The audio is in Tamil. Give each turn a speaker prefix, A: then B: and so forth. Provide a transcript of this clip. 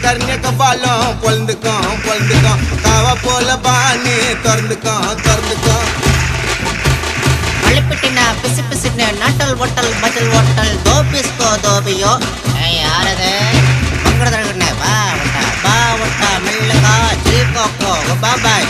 A: கர்ணியக்க பாலம் பொழுந்துக்கும் காவ போல பாணி திறந்துக்கும்
B: மழிப்பிட்டினா பிசு பிசுன்னு நட்டல் ஒட்டல் பட்டல் ஒட்டல் தோபிஸ்கோ தோபியோ யாரது பங்கடதழகுன்னு வா ஒட்டா மெல்லுகா ஜீ கோக்கோ பாபாய்